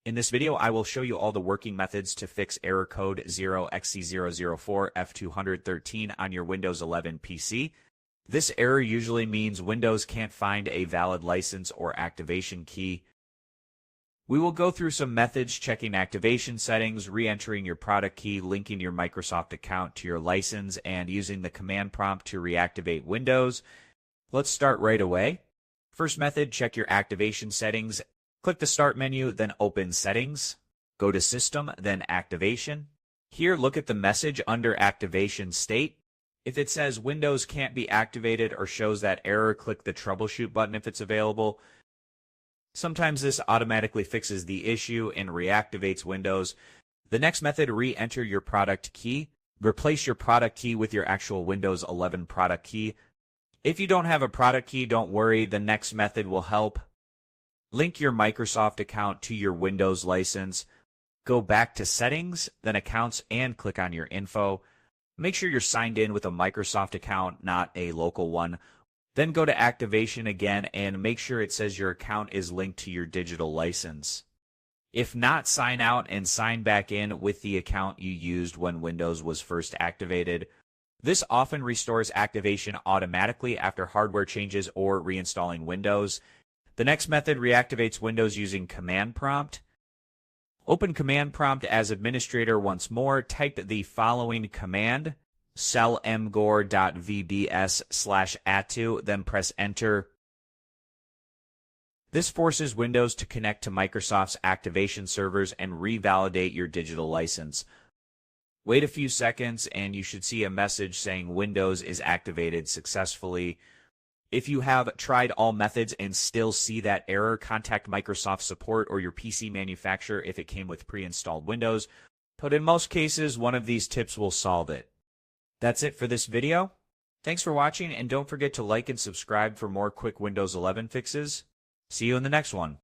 In this video, I will show you all the working methods to fix error code 0xC004F213 on your Windows 11 PC. This error usually means Windows can't find a valid license or activation key. We will go through some methods checking activation settings, re-entering your product key, linking your Microsoft account to your license, and using the command prompt to reactivate Windows. Let's start right away. First method, check your activation settings. Click the Start menu, then open Settings. Go to System, then Activation. Here, look at the message under Activation State. If it says Windows can't be activated or shows that error, click the Troubleshoot button if it's available. Sometimes this automatically fixes the issue and reactivates Windows. The next method, re-enter your product key. Replace your product key with your actual Windows 11 product key. If you don't have a product key, don't worry, the next method will help. Link your Microsoft account to your Windows license. Go back to Settings, then Accounts, and click on your info. Make sure you're signed in with a Microsoft account, not a local one. Then go to Activation again and make sure it says your account is linked to your digital license. If not, sign out and sign back in with the account you used when Windows was first activated. This often restores activation automatically after hardware changes or reinstalling Windows. The next method reactivates Windows using command prompt. Open command prompt as administrator once more. Type the following command, slmgr.vbs/atu, then press enter. This forces Windows to connect to Microsoft's activation servers and revalidate your digital license. Wait a few seconds and you should see a message saying Windows is activated successfully. If you have tried all methods and still see that error, contact Microsoft support or your PC manufacturer if it came with pre-installed Windows, but in most cases, one of these tips will solve it. That's it for this video. Thanks for watching, and don't forget to like and subscribe for more quick Windows 11 fixes. See you in the next one.